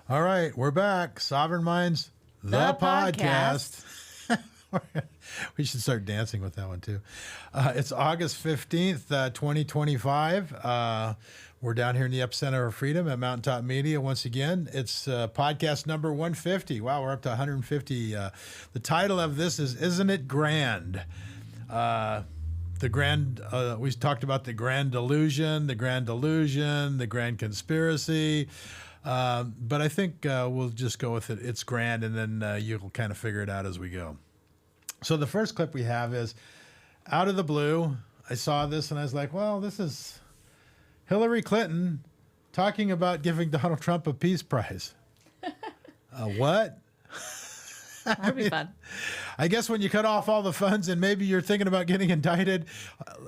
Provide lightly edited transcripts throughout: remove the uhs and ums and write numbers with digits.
All right, we're back. Sovereign Minds, the podcast. We should start dancing with that one, too. It's August 15th, 2025. We're down here in the epicenter of freedom at Mountaintop Media once again. It's podcast number 150. Wow, we're up to 150. The title of this is Isn't It Grand? We talked about the grand delusion, the grand conspiracy. But I think we'll just go with it. It's grand, and then you'll kind of figure it out as we go. So the first clip we have is out of the blue. I saw this and I was like, well, this is Hillary Clinton talking about giving Donald Trump a peace prize. What? That'd be fun. I guess when you cut off all the funds and maybe you're thinking about getting indicted,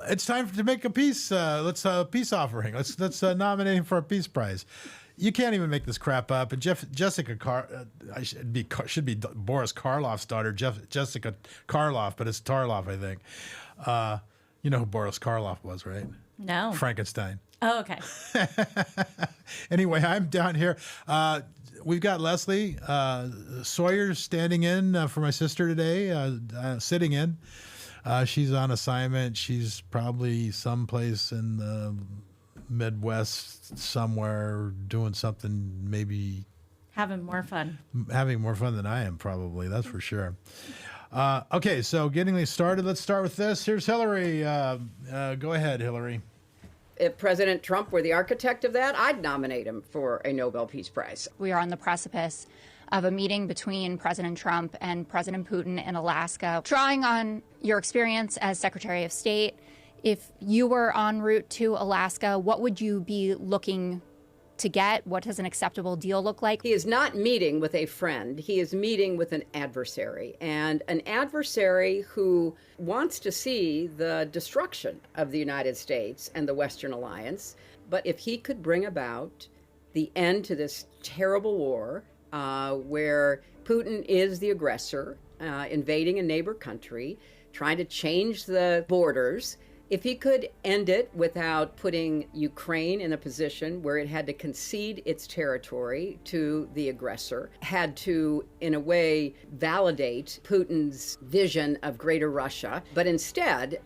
it's time to make a peace. Let's peace offering. Let's nominate him for a peace prize. You can't even make this crap up. And Jessica should be Boris Karloff's daughter, Jessica Karloff, but it's Tarloff, I think. You know who Boris Karloff was, right? No. Frankenstein. Oh, okay. Anyway, I'm down here. We've got Leslie Sawyer standing in for my sister today, sitting in. She's on assignment. She's probably someplace in the Midwest somewhere doing something, maybe having more fun than I am, probably. That's for sure. Okay, so getting started, let's start with this. Here's Hillary. Go ahead, Hillary. If President Trump were the architect of that, I'd nominate him for a Nobel Peace Prize. We are on the precipice of a meeting between President Trump and President Putin in Alaska. Drawing on your experience as Secretary of State, if you were en route to Alaska, what would you be looking to get? What does an acceptable deal look like? He is not meeting with a friend. He is meeting with an adversary, and an adversary who wants to see the destruction of the United States and the Western alliance. But if he could bring about the end to this terrible war where Putin is the aggressor, invading a neighbor country, trying to change the borders, if he could end it without putting Ukraine in a position where it had to concede its territory to the aggressor, had to, in a way, validate Putin's vision of greater Russia, but instead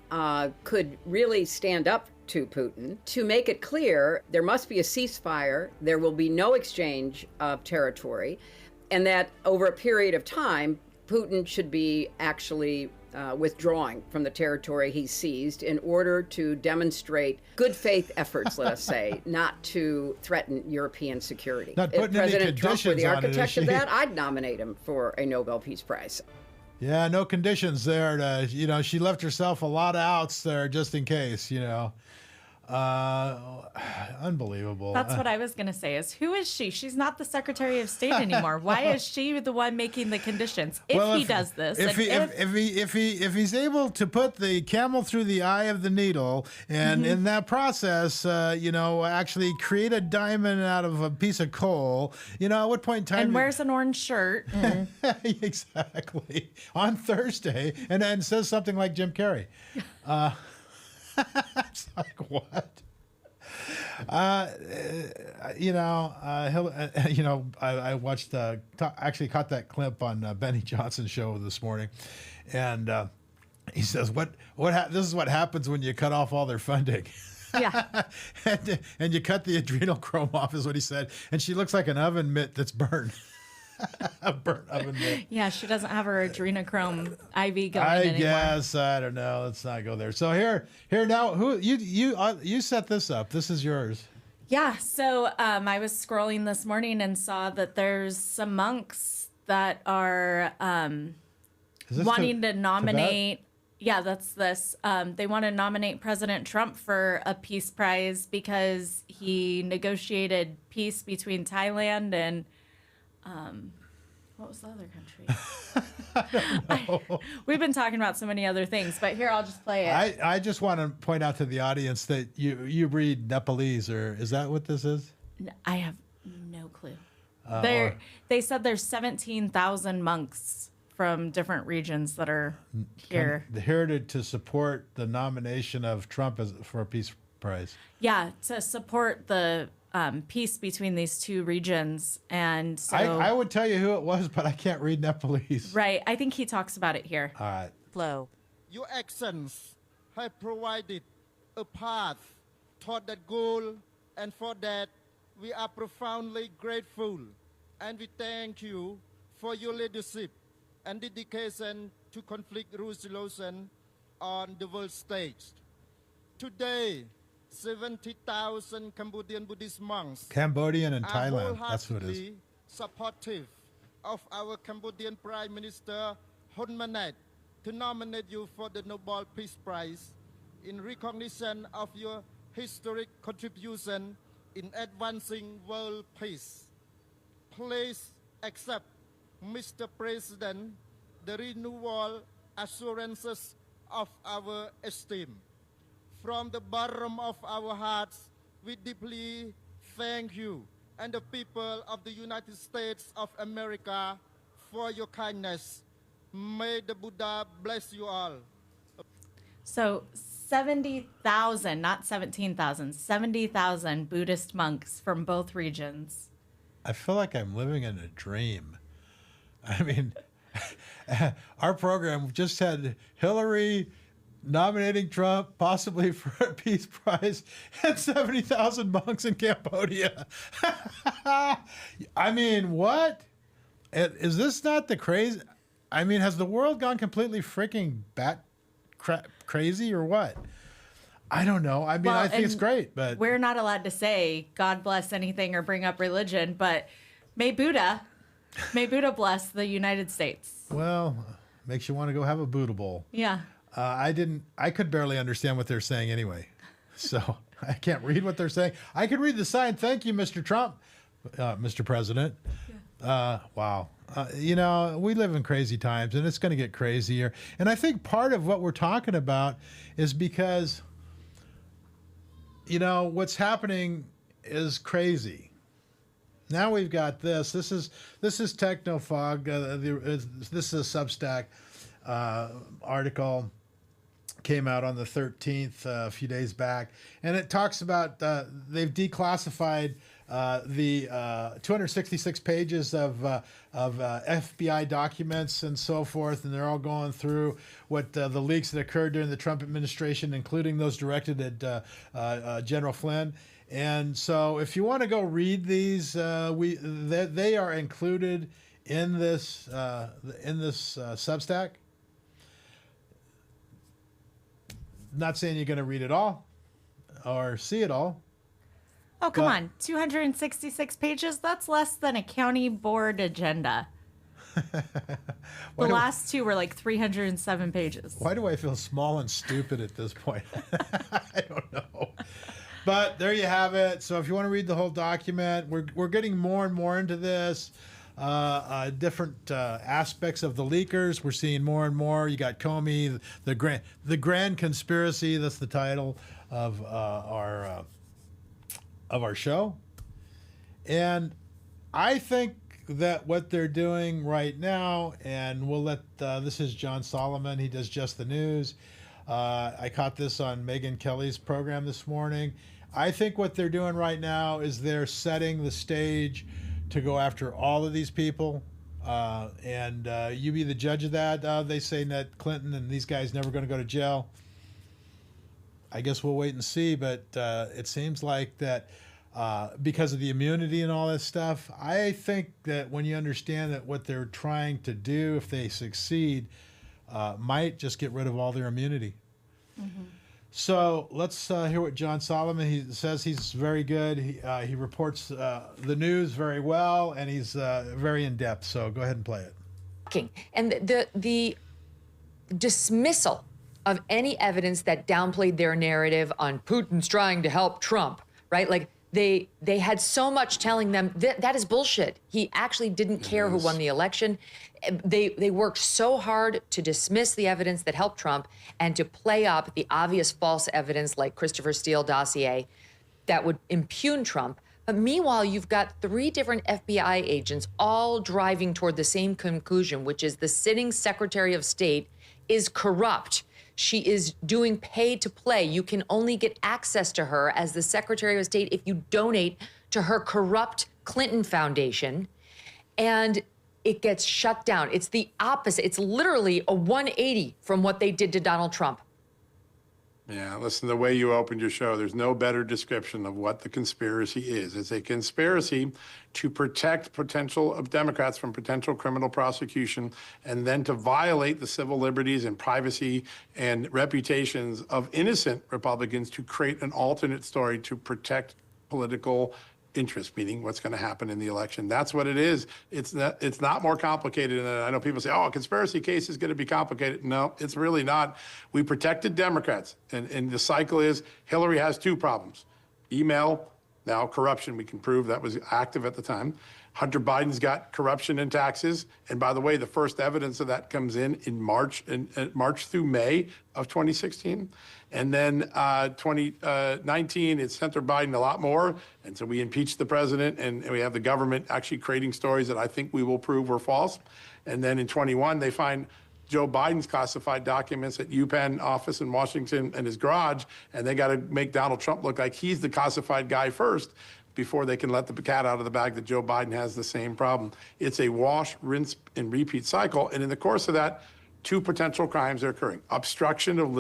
could really stand up to Putin to make it clear there must be a ceasefire, there will be no exchange of territory, and that over a period of time, Putin should be actually withdrawing from the territory he seized in order to demonstrate good faith efforts, let us say, not to threaten European security. Not if President Trump were the on it, architect of that, I'd nominate him for a Nobel Peace Prize. Yeah, no conditions there. She left herself a lot of outs there just in case, Unbelievable. That's what I was going to say is, who is she? She's not the Secretary of State anymore. Why is she the one making the conditions? If he does this. If he's able to put the camel through the eye of the needle and in that process, actually create a diamond out of a piece of coal, at what point in time... And wears an orange shirt. Exactly. On Thursday, and then says something like Jim Carrey. It's like, what? I watched, actually caught that clip on Benny Johnson's show this morning, and he says, this is what happens when you cut off all their funding. Yeah. and you cut the adrenochrome off, is what he said, and she looks like an oven mitt that's burned. A burnt oven mitt. Yeah, she doesn't have her adrenochrome IV going I anymore. guess, I don't know. Let's not go there. So here now. Who you set this up? This is yours. Yeah. So I was scrolling this morning and saw that there's some monks that are wanting to nominate. Tibet? Yeah, that's this. They want to nominate President Trump for a peace prize because he negotiated peace between Thailand and. What was the other country? We've been talking about so many other things, but here, I'll just play it. I just want to point out to the audience that you read Nepalese, or is that what this is? I have no clue. They said there's 17,000 monks from different regions that are here. Here to support the nomination of Trump for a peace prize. Yeah, to support the peace between these two regions. And so, I would tell you who it was, but I can't read Nepalese. right, I think he talks about it here. All right. Flow. Your actions have provided a path toward that goal, and for that, we are profoundly grateful. And we thank you for your leadership and dedication to conflict resolution on the world stage. Today, 70,000 Cambodian Buddhist monks Cambodian and are Thailand. That's who it is. wholeheartedly supportive of our Cambodian Prime Minister Hun Manet to nominate you for the Nobel Peace Prize in recognition of your historic contribution in advancing world peace. Please accept, Mr. President, the renewal assurances of our esteem. From the bottom of our hearts, we deeply thank you and the people of the United States of America for your kindness. May the Buddha bless you all. So 70,000, not 17,000, 70,000 Buddhist monks from both regions. I feel like I'm living in a dream. I mean, our program just had Hillary nominating Trump possibly for a peace prize and 70,000 monks in Cambodia. I mean, what? Is this not the crazy? I mean, has the world gone completely freaking crazy or what? I don't know. I mean, Well, I think it's and great, but we're not allowed to say God bless anything or bring up religion, but may Buddha bless the United States. well, makes you want to go have a Buddha bowl. Yeah. I could barely understand what they're saying anyway. So I can't read what they're saying. I could read the sign. Thank you, Mr. Trump, Mr. President. Wow. You know, we live in crazy times and it's going to get crazier. And I think part of what we're talking about is because, you know, what's happening is crazy. Now we've got this. This is Technofog. This is a Substack article. Came out on the 13th, a few days back, and it talks about they've declassified the 266 pages of FBI documents and so forth, and they're all going through what the leaks that occurred during the Trump administration, including those directed at General Flynn. And so, if you want to go read these, they are included in this Substack. Not saying you're going to read it all or see it all. Oh, come But- on. 266 pages? That's less than a county board agenda. The last two were like 307 pages. Why do I feel small and stupid at this point? I don't know. But there you have it. So if you want to read the whole document, we're getting more and more into this. Different aspects of the leakers. We're seeing more and more. You got Comey, the grand conspiracy. That's the title of our show. And I think that what they're doing right now, and we'll let this is John Solomon. He does Just the News. I caught this on Megyn Kelly's program this morning. I think what they're doing right now is they're setting the stage to go after all of these people, and you be the judge of that. They say that Clinton and these guys never going to go to jail. I guess we'll wait and see, but it seems like that because of the immunity and all this stuff, I think that when you understand that what they're trying to do, if they succeed, might just get rid of all their immunity. Mm-hmm. So let's hear what John Solomon, he says he's very good. He reports the news very well, and he's very in-depth. So go ahead and play it. And the dismissal of any evidence that downplayed their narrative on Putin's trying to help Trump, right? Like they had so much telling them that is bullshit. He actually didn't care who won the election. They worked so hard to dismiss the evidence that helped Trump and to play up the obvious false evidence like Christopher Steele dossier that would impugn Trump. But meanwhile, you've got 3 different FBI agents all driving toward the same conclusion, which is the sitting Secretary of State is corrupt. She is doing pay to play. You can only get access to her as the Secretary of State if you donate to her corrupt Clinton Foundation, and it gets shut down. It's the opposite. It's literally a 180 from what they did to Donald Trump. Yeah, listen, the way you opened your show, there's no better description of what the conspiracy is. It's a conspiracy to protect potential of Democrats from potential criminal prosecution, and then to violate the civil liberties and privacy and reputations of innocent Republicans to create an alternate story to protect political interest, meaning what's going to happen in the election. That's what it is. It's not more complicated than that. I know people say, oh, a conspiracy case is going to be complicated. No, it's really not. We protected Democrats. And the cycle is Hillary has two problems. Email, now corruption. We can prove that was active at the time. Hunter Biden's got corruption in taxes. And by the way, the first evidence of that comes in March through May of 2016. And then 2019, it's Hunter Biden a lot more. And so we impeached the president, and we have the government actually creating stories that I think we will prove were false. And then in 21, they find Joe Biden's classified documents at UPenn office in Washington and his garage, and they got to make Donald Trump look like he's the classified guy first before they can let the cat out of the bag that Joe Biden has the same problem. It's a wash, rinse, and repeat cycle. And in the course of that, two potential crimes are occurring. Obstruction of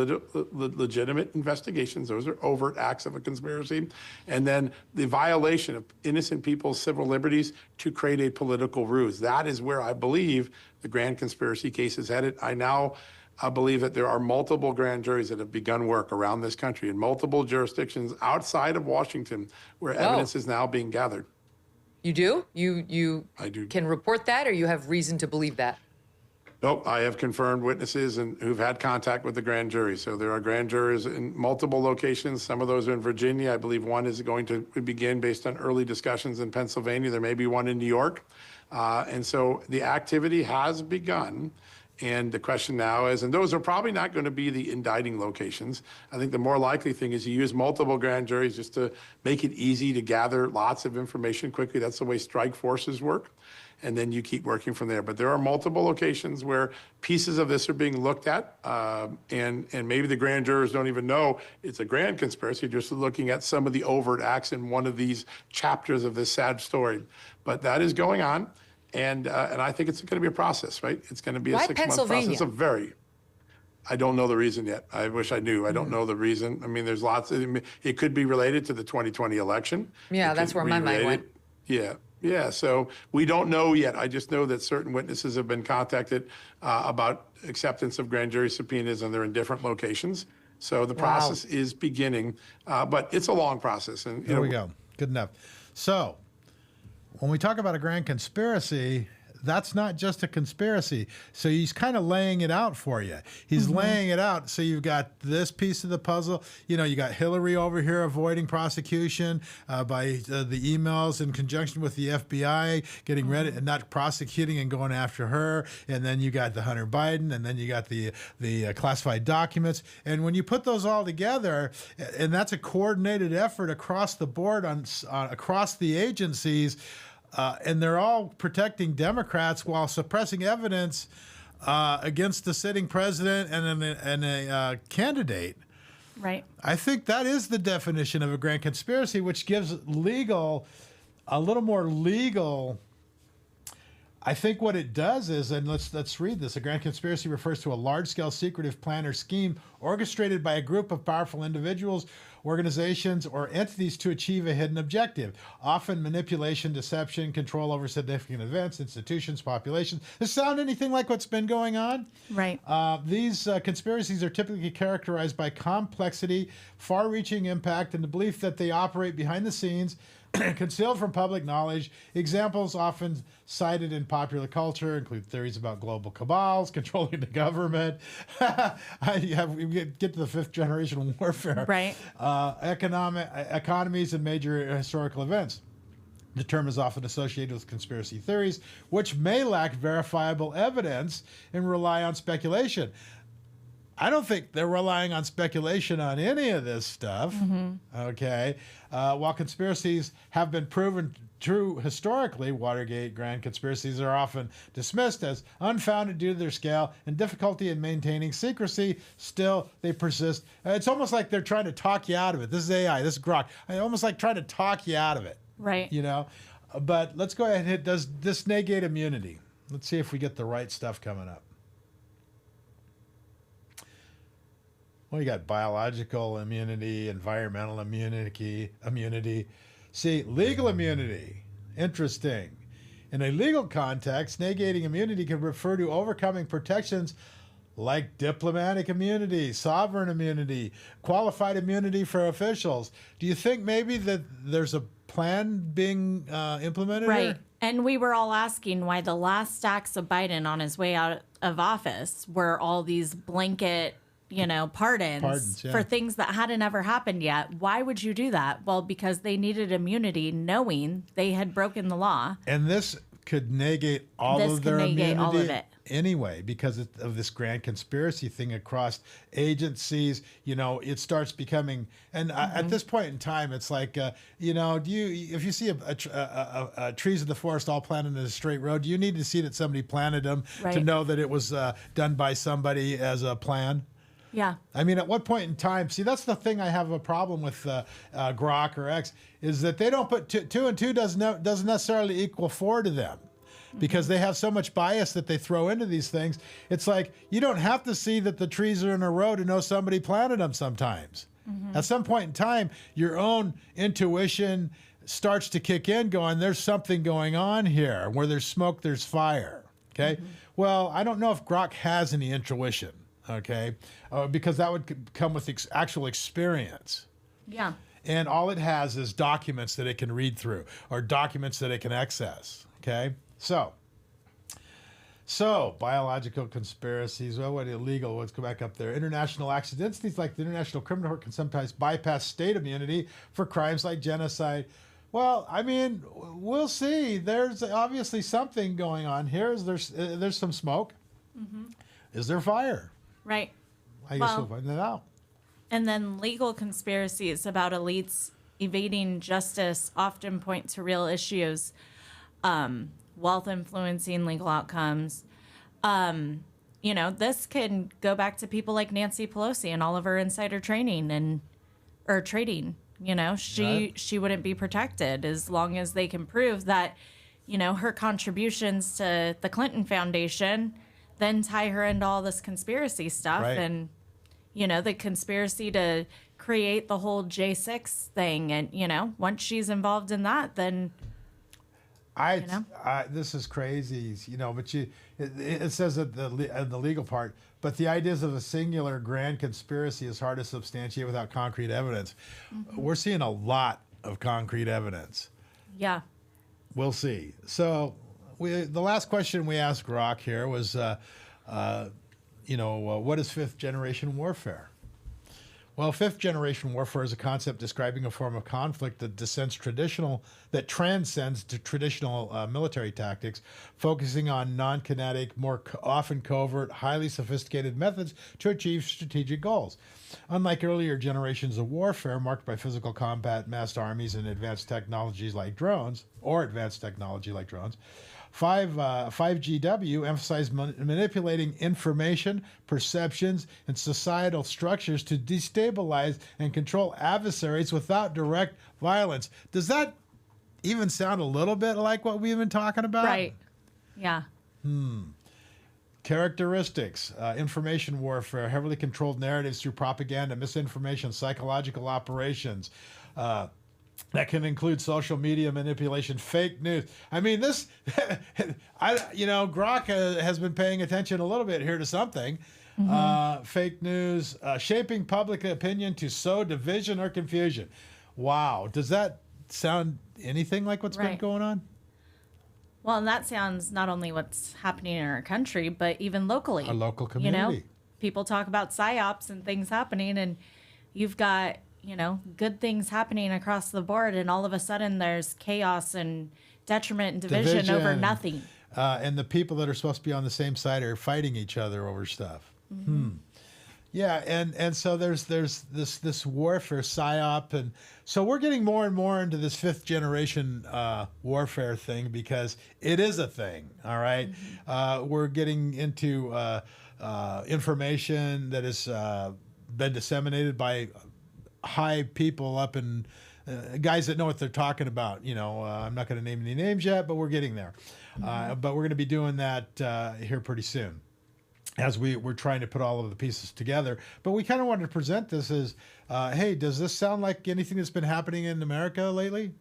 legitimate investigations. Those are overt acts of a conspiracy. And then the violation of innocent people's civil liberties to create a political ruse. That is where I believe the grand conspiracy case is headed. I believe that there are multiple grand juries that have begun work around this country in multiple jurisdictions outside of Washington where evidence is now being gathered. You do? You I do. Can report that, or you have reason to believe that? Nope, I have confirmed witnesses and who've had contact with the grand jury. So there are grand jurors in multiple locations. Some of those are in Virginia. I believe one is going to begin based on early discussions in Pennsylvania. There may be one in New York. And so the activity has begun. And the question now is, and those are probably not going to be the indicting locations. I think the more likely thing is you use multiple grand juries just to make it easy to gather lots of information quickly. That's the way strike forces work. And then you keep working from there. But there are multiple locations where pieces of this are being looked at, and maybe the grand jurors don't even know it's a grand conspiracy, just looking at some of the overt acts in one of these chapters of this sad story. But that is going on, and I think it's going to be a process, right? It's going to be a 6-month process. I don't know the reason yet. I wish I knew. I don't know the reason. I mean, there's lots. It could be related to the 2020 election. Yeah, that's where my mind went. Yeah, so we don't know yet. I just know that certain witnesses have been contacted about acceptance of grand jury subpoenas, and they're in different locations. So the process is beginning, but it's a long process. And there we go. Good enough. So when we talk about a grand conspiracy, that's not just a conspiracy. So he's kind of laying it out for you. He's laying it out. So you've got this piece of the puzzle. You know, you got Hillary over here avoiding prosecution by the emails in conjunction with the FBI getting ready and not prosecuting and going after her. And then you got the Hunter Biden, and then you got the classified documents. And when you put those all together, and that's a coordinated effort across the board on across the agencies. And they're all protecting Democrats while suppressing evidence against the sitting president and a candidate. Right. I think that is the definition of a grand conspiracy, which gives a little more legal. I think what it does is, and let's read this. A grand conspiracy refers to a large-scale secretive plan or scheme orchestrated by a group of powerful individuals, organizations, or entities to achieve a hidden objective. Often manipulation, deception, control over significant events, institutions, populations. Does it sound anything like what's been going on? Right. These conspiracies are typically characterized by complexity, far-reaching impact, and the belief that they operate behind the scenes, concealed from public knowledge. Examples often cited in popular culture include theories about global cabals, controlling the government. We get to the fifth generation warfare. Right. Economies and major historical events. The term is often associated with conspiracy theories, which may lack verifiable evidence and rely on speculation. I don't think they're relying on speculation on any of this stuff, okay? While conspiracies have been proven true historically, Watergate grand conspiracies are often dismissed as unfounded due to their scale and difficulty in maintaining secrecy. Still, they persist. It's almost like they're trying to talk you out of it. This is AI, this is Grok. Almost like trying to talk you out of it. Right. You know, but let's go ahead and hit, does this negate immunity? Let's see if we get the right stuff coming up. Well, you got biological immunity, environmental immunity. See, legal immunity, interesting. In a legal context, negating immunity can refer to overcoming protections like diplomatic immunity, sovereign immunity, qualified immunity for officials. Do you think maybe that there's a plan being implemented Right. here? And we were all asking why the last acts of Biden on his way out of office were all these blanket, pardons yeah. for things that hadn't ever happened yet. Why would you do that? Well, because they needed immunity knowing they had broken the law. And this could negate all This of could their negate immunity all of it. anyway, because of this grand conspiracy thing across agencies. It starts becoming, and at this point in time, it's like, if you see a trees in the forest all planted in a straight road, do you need to see that somebody planted them to Right. know that it was done by somebody as a plan? Yeah. I mean, at what point in time? See, that's the thing I have a problem with Grok or X, is that they don't put two and two doesn't necessarily equal 4 to them, because they have so much bias that they throw into these things. It's like you don't have to see that the trees are in a row to know somebody planted them sometimes. At some point in time, your own intuition starts to kick in, going, there's something going on here. Where there's smoke, there's fire. Okay? Well, I don't know if Grok has any intuition. Okay, because that would come with actual experience. Yeah. And all it has is documents that it can read through or documents that it can access. Okay, so biological conspiracies. Well, what illegal? Let's go back up there. International accidents. These like the International Criminal Court can sometimes bypass state immunity for crimes like genocide. Well, I mean, we'll see. There's obviously something going on here. There's some smoke. Is there fire? Right. I guess we'll find that out. And then legal conspiracies about elites evading justice often point to real issues, wealth influencing legal outcomes. This can go back to people like Nancy Pelosi and all of her insider trading. She wouldn't be protected as long as they can prove that, her contributions to the Clinton Foundation then tie her into all this conspiracy stuff. Right. And the conspiracy to create the whole J6 thing. And, once she's involved in that, then, this is crazy, but it says that the legal part, but the ideas of a singular grand conspiracy is hard to substantiate without concrete evidence. We're seeing a lot of concrete evidence. yeah. We'll see. So the last question we asked Grok here was, what is fifth generation warfare? Well, fifth generation warfare is a concept describing a form of conflict that transcends to traditional military tactics, focusing on non-kinetic, more often covert, highly sophisticated methods to achieve strategic goals. Unlike earlier generations of warfare marked by physical combat, massed armies, and advanced technology like drones, 5GW emphasized manipulating information, perceptions, and societal structures to destabilize and control adversaries without direct violence. Does that even sound a little bit like what we've been talking about? Right. Yeah. Characteristics, information warfare, heavily controlled narratives through propaganda, misinformation, psychological operations. That can include social media manipulation, fake news. I mean, Grok has been paying attention a little bit here to something. Fake news, shaping public opinion to sow division or confusion. Wow. Does that sound anything like what's been Right. going on? Well, and that sounds not only what's happening in our country, but even locally. Our local community. People talk about psyops and things happening, and you've got, good things happening across the board, and all of a sudden there's chaos and detriment and division over nothing. And the people that are supposed to be on the same side are fighting each other over stuff. Yeah, and so there's this warfare psyop, and so we're getting more and more into this fifth generation warfare thing because it is a thing. All right, we're getting into information that has been disseminated by high people up in guys that know what they're talking about. I'm not going to name any names yet, but we're getting there. But we're going to be doing that here pretty soon, as we're trying to put all of the pieces together. But we kind of wanted to present this as, hey, does this sound like anything that's been happening in America lately?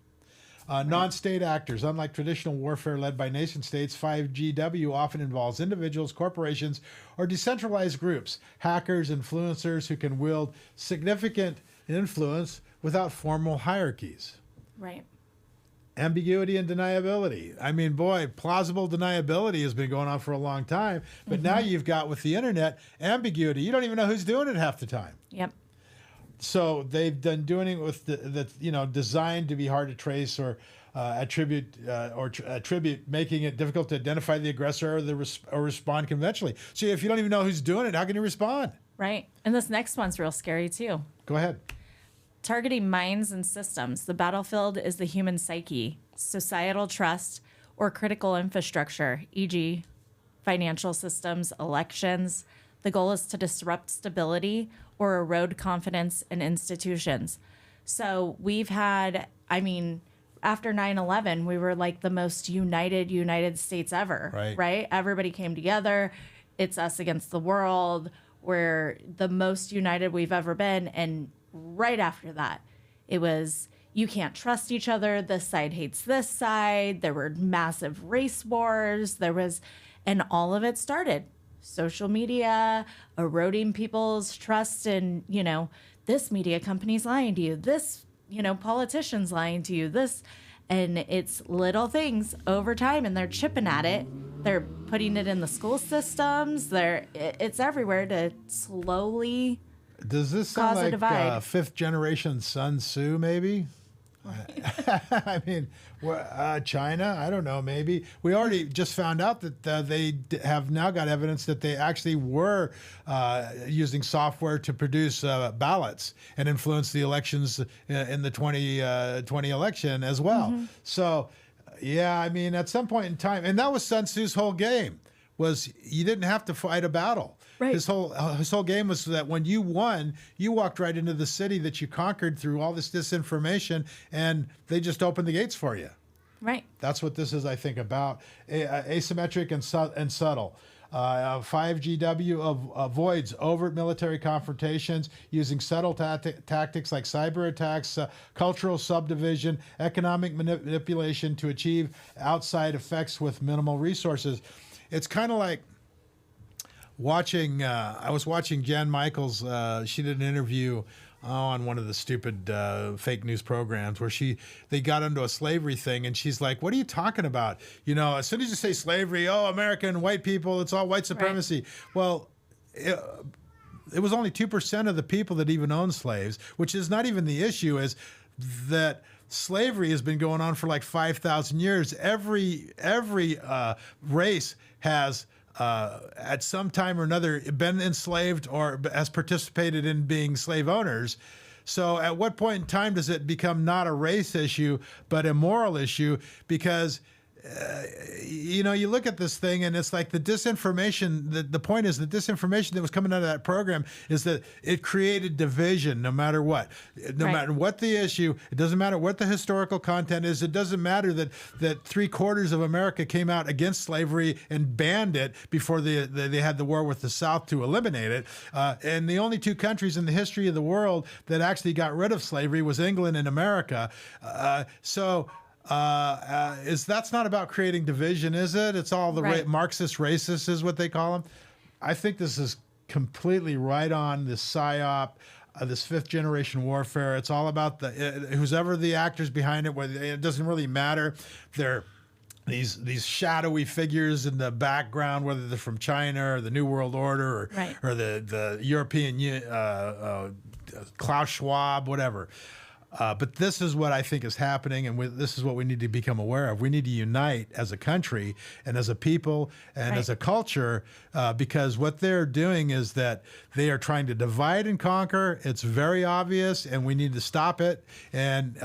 Non-state actors. Unlike traditional warfare led by nation states, 5GW often involves individuals, corporations, or decentralized groups, hackers, influencers who can wield significant influence without formal hierarchies. Right. Ambiguity and deniability. I mean, boy, plausible deniability has been going on for a long time, but now you've got, with the internet, ambiguity. You don't even know who's doing it half the time. Yep. So they've done doing it with the designed to be hard to trace or attribute, making it difficult to identify the aggressor or respond conventionally. So if you don't even know who's doing it, how can you respond? Right. And this next one's real scary too. Go ahead. Targeting minds and systems. The battlefield is the human psyche, societal trust, or critical infrastructure, e.g., financial systems, elections. The goal is to disrupt stability or erode confidence in institutions. So we've had, after 9/11, we were like the most United States ever, right? Everybody came together. It's us against the world. We're the most united we've ever been. And right after that, it was, you can't trust each other. This side hates this side. There were massive race wars. And all of it started social media, eroding people's trust in, this media company's lying to you, this, politician's lying to you, this, and it's little things over time, and they're chipping at it. They're putting it in the school systems. It's everywhere to slowly Does this sound cause a like divide. fifth generation Sun Tzu, maybe? China, I don't know, maybe. We already just found out that they have now got evidence that they actually were using software to produce ballots and influence the elections in the 2020 election as well. So, at some point in time, and that was Sun Tzu's whole game, was you didn't have to fight a battle. Right. His whole game was that when you won, you walked right into the city that you conquered through all this disinformation, and they just opened the gates for you. Right. That's what this is, I think, about. Asymmetric and subtle. 5GW avoids overt military confrontations using subtle tactics like cyber attacks, cultural subdivision, economic manipulation to achieve outside effects with minimal resources. It's kind of like I was watching Jan Michaels. She did an interview on one of the stupid fake news programs where they got into a slavery thing, and she's like, "What are you talking about? As soon as you say slavery, American white people, it's all white supremacy." Right. Well, it was only 2% of the people that even owned slaves, which is not even the issue. Is that slavery has been going on for like 5,000 years. Every race has at some time or another been enslaved or has participated in being slave owners. So at what point in time does it become not a race issue, but a moral issue? Because you look at this thing and it's like the disinformation, the point is the disinformation that was coming out of that program is that it created division no matter what. No matter what the issue, it doesn't matter what the historical content is. It doesn't matter that 3/4 of America came out against slavery and banned it before they had the war with the South to eliminate it. And the only two countries in the history of the world that actually got rid of slavery was England and America. That's not about creating division, is it? It's all the Marxist racists is what they call them. I think this is completely right on this PSYOP, this fifth generation warfare. It's all about who's ever the actors behind it. It doesn't really matter. They're these shadowy figures in the background, whether they're from China or the New World Order or the European Klaus Schwab, whatever. But this is what I think is happening, and this is what we need to become aware of. We need to unite as a country and as a people and as a culture, because what they're doing is that they are trying to divide and conquer. It's very obvious, and we need to stop it. And,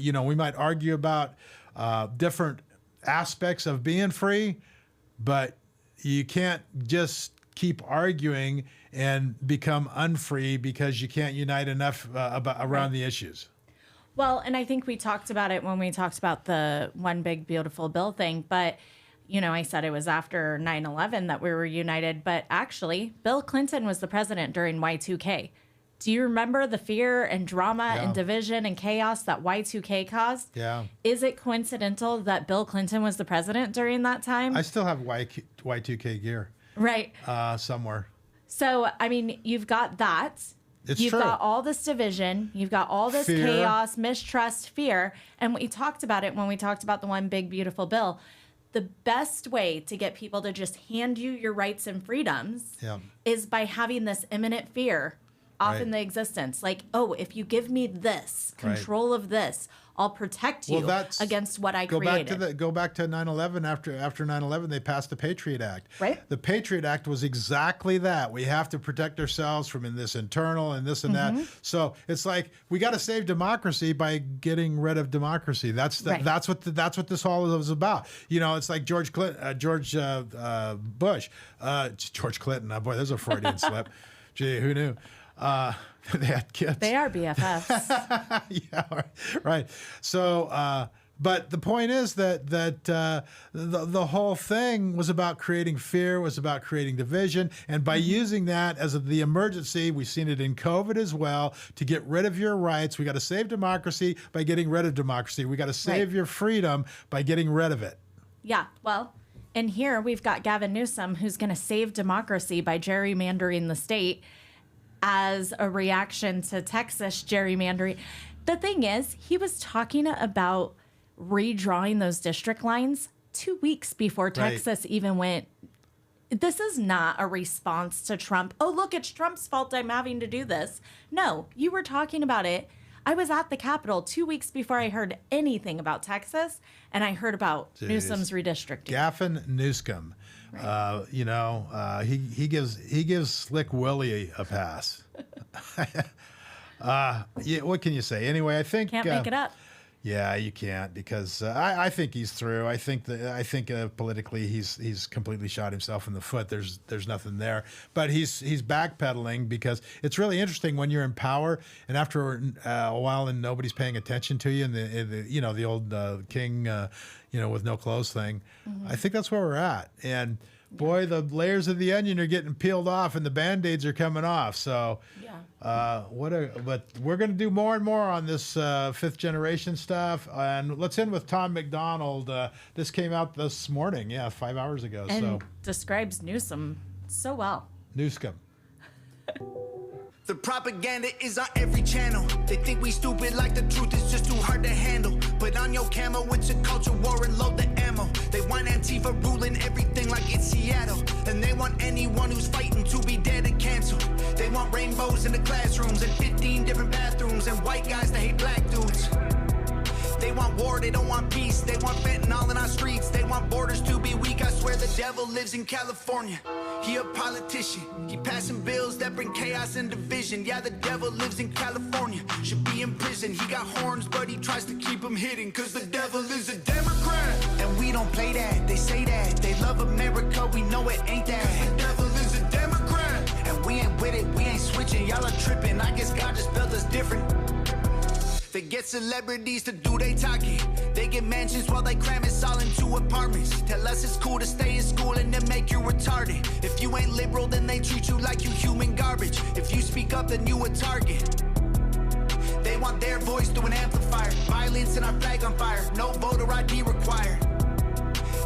we might argue about different aspects of being free, but you can't just keep arguing and become unfree because you can't unite enough around the issues. Well, and I think we talked about it when we talked about the One Big Beautiful Bill thing, but I said it was after 9/11 that we were united, but actually Bill Clinton was the president during Y2K. Do you remember the fear and drama and division and chaos that Y2K caused? Yeah. Is it coincidental that Bill Clinton was the president during that time? I still have Y2K gear Right. somewhere. So, I mean, you've got that. You've true. got all this division. You've got all this Fear. chaos, mistrust, fear. And we talked about it when we talked about the One Big Beautiful Bill. The best way to get people to just hand you your rights and freedoms is by having this imminent fear off in the existence. Like, oh, if you give me this, control of this, I'll protect you against what I created. Go back to 9/11. After 9/11, they passed the Patriot Act. Right. The Patriot Act was exactly that. We have to protect ourselves from this internal and this and that. So it's like we got to save democracy by getting rid of democracy. That's what this all was about. It's like George Bush. George Clinton. Boy, there's a Freudian slip. Gee, who knew? They had kids. They are BFFs. Yeah, right. So, but the point is that the whole thing was about creating fear, was about creating division, and by using that as the emergency, we've seen it in COVID as well, to get rid of your rights. We got to save democracy by getting rid of democracy. We got to save your freedom by getting rid of it. Yeah, well, and here we've got Gavin Newsom, who's going to save democracy by gerrymandering the state as a reaction to Texas gerrymandering. The thing is, he was talking about redrawing those district lines 2 weeks before Texas even went. This is not a response to Trump. Oh, look, it's Trump's fault I'm having to do this. No, you were talking about it. I was at the Capitol 2 weeks before I heard anything about Texas, and I heard about Newsom's redistricting. Gavin Newsom. He gives Slick Willie a pass. What can you say? Anyway, I think Can't make it up. Yeah, you can't, because I think he's through. I think politically he's completely shot himself in the foot. There's nothing there. But he's backpedaling, because it's really interesting when you're in power and after a while and nobody's paying attention to you, and the old king with no clothes thing. I think that's where we're at. And boy, the layers of the onion are getting peeled off and the Band-Aids are coming off. So but we're going to do more and more on this fifth generation stuff. And let's end with Tom McDonald. This came out this morning, 5 hours ago. And describes Newsom so well. Newsom. The propaganda is on every channel. They think we stupid, like the truth is just too hard to handle. Put on your camo, it's a culture war and load the ammo. They want Antifa ruling everything like it's Seattle. And they want anyone who's fighting to be dead and canceled. They want rainbows in the classrooms and 15 different bathrooms and white guys that hate black dudes. They want war, they don't want peace. They want fentanyl in our streets. They want borders to be weak. I swear the devil lives in California. He a politician. He passing bills that bring chaos and division. Yeah, the devil lives in California. Should be in prison. He got horns, but he tries to keep them hidden. Cause the devil is a Democrat. And we don't play that. They say that. They love America. We know it ain't that. Cause the devil is a Democrat. And we ain't with it. We ain't switching. Y'all are tripping. I guess God just built us different. They get celebrities to do they talking. They get mansions while they cram us all into apartments. Tell us it's cool to stay in school and then make you retarded. If you ain't liberal, then they treat you like you human garbage. If you speak up, then you a target. They want their voice through an amplifier. Violence and our flag on fire. No voter ID required.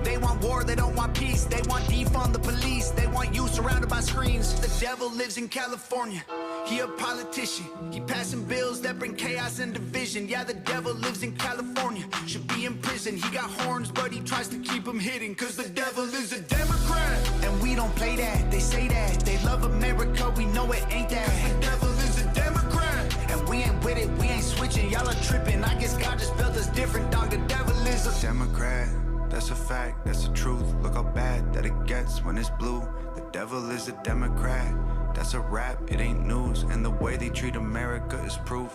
They want war, they don't want peace. They want defund the police. They want you surrounded by screens. The devil lives in California. He a politician. He passing bills that bring chaos and division. Yeah, the devil lives in California. Should be in prison. He got horns, but he tries to keep them hidden. Cause the devil is a Democrat. And we don't play that. They say that. They love America. We know it ain't that. Cause the devil is a Democrat. And we ain't with it. We ain't switching. Y'all are tripping. I guess God just built us different. Dog, the devil is a Democrat. That's a fact, that's the truth. Look how bad that it gets when it's blue. The devil is a Democrat. That's a rap, it ain't news. And the way they treat America is proof.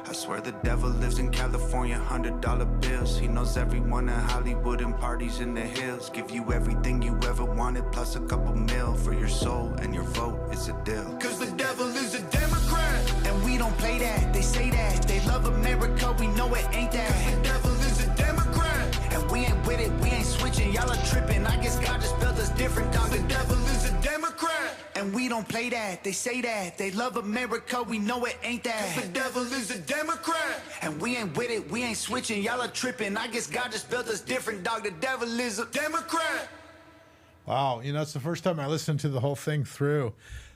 I swear the devil lives in California, $100 bills. He knows everyone in Hollywood and parties in the hills. Give you everything you ever wanted, plus a couple mil for your soul and your vote. It's a deal. Cause the devil is a Democrat. And we don't don't play that. They say that they love America, we know it ain't that. 'Cause the devil is a Democrat, and we ain't with it, we ain't switching. Y'all are tripping. I guess God just built us different, dog. The devil is a Democrat, and we don't play that. They say that they love America, we know it ain't that. 'Cause the devil is a Democrat, and we ain't with it, we ain't switching. Y'all are tripping. I guess God just built us different, dog. The devil is a Democrat. Wow, you know, it's the first time I listened to the whole thing through.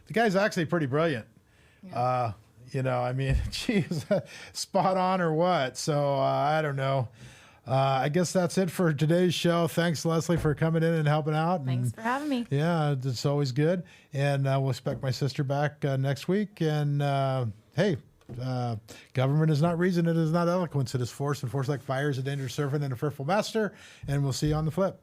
The guy's actually pretty brilliant. You know, I mean, geez, spot on or what? So I don't know. I guess that's it for today's show. Thanks, Leslie, for coming in and helping out. Thanks for having me. Yeah, it's always good. And we'll expect my sister back next week. And hey, government is not reason, it is not eloquence, it is force, and force like fire is a dangerous servant and a fearful master. And we'll see you on the flip.